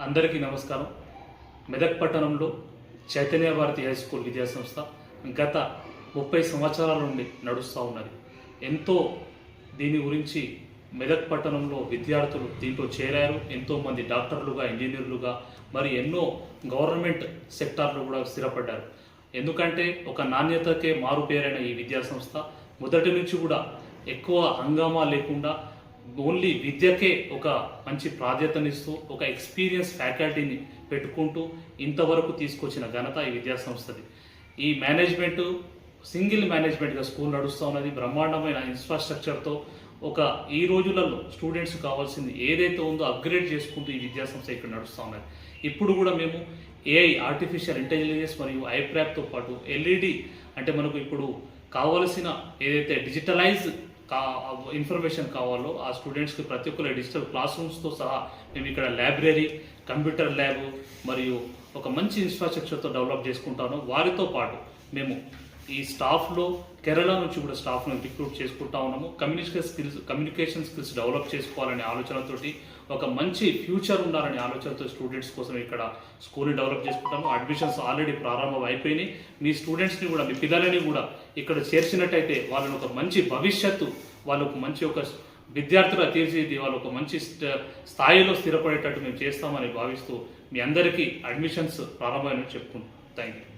అందరికీ నమస్కారం. మెదక్ పట్టణంలో చైతన్య భారతి హై స్కూల్ విద్యాసంస్థ గత 30 సంవత్సరాల నుండి నడుస్తూ ఉన్నది. ఎంతో దీని గురించి మెదక్ పట్టణంలో విద్యార్థులు దీంట్లో చేరారు. ఎంతోమంది డాక్టర్లుగా, ఇంజనీర్లుగా, మరి ఎన్నో గవర్నమెంట్ సెక్టార్లు కూడా స్థిరపడ్డారు. ఎందుకంటే ఒక నాణ్యతకే మారుపేరైన ఈ విద్యాసంస్థ మొదటి నుంచి కూడా ఎక్కువ హంగామా లేకుండా ఓన్లీ విద్యకే ఒక మంచి ప్రాధాన్యతనిస్తూ ఒక ఎక్స్పీరియన్స్ ఫ్యాకల్టీని పెట్టుకుంటూ ఇంతవరకు తీసుకొచ్చిన ఘనత ఈ విద్యాసంస్థది. ఈ మేనేజ్మెంట్ సింగిల్ మేనేజ్మెంట్గా స్కూల్ నడుస్తూ ఉన్నది. బ్రహ్మాండమైన ఇన్ఫ్రాస్ట్రక్చర్తో ఒక ఈ రోజులలో స్టూడెంట్స్ కావాల్సింది ఏదైతే ఉందో అప్గ్రేడ్ చేసుకుంటూ ఈ విద్యాసంస్థ ఇక్కడ నడుస్తూ ఉన్నది. ఇప్పుడు కూడా మేము ఏఐ, ఆర్టిఫిషియల్ ఇంటెలిజెన్స్ మరియు ఐప్రాప్తో పాటు ఎల్ఈడి అంటే మనకు ఇప్పుడు కావలసిన ఏదైతే డిజిటలైజ్ ఇన్ఫర్మేషన్ కావాలో ఆ స్టూడెంట్స్కి ప్రతి ఒక్కరు డిజిటల్ క్లాస్ రూమ్స్తో సహా మేము ఇక్కడ లైబ్రరీ, కంప్యూటర్ ల్యాబ్ మరియు ఒక మంచి ఇన్ఫ్రాస్ట్రక్చర్తో డెవలప్ చేసుకుంటాను. వారితో పాటు మేము ఈ స్టాఫ్లో కేరళ నుంచి కూడా స్టాఫ్ను రిక్రూట్ చేసుకుంటా ఉన్నాము. కమ్యూనికేషన్ స్కిల్స్ డెవలప్ చేసుకోవాలనే ఆలోచనతోటి ఒక మంచి ఫ్యూచర్ ఉండాలనే ఆలోచనతో స్టూడెంట్స్ కోసం ఇక్కడ స్కూల్ని డెవలప్ చేసుకుంటాము. అడ్మిషన్స్ ఆల్రెడీ ప్రారంభం అయిపోయినాయి. మీ స్టూడెంట్స్ని కూడా, మీ పిల్లలని కూడా ఇక్కడ చేర్చినట్టయితే వాళ్ళని ఒక మంచి భవిష్యత్తు, వాళ్ళకు మంచి ఒక విద్యార్థులుగా తీర్చిది, వాళ్ళు ఒక మంచి స్థాయిలో స్థిరపడేటట్టు మేము చేస్తామని భావిస్తూ మీ అందరికీ అడ్మిషన్స్ ప్రారంభమైనట్టు చెప్పుకుంటాం. Thank you.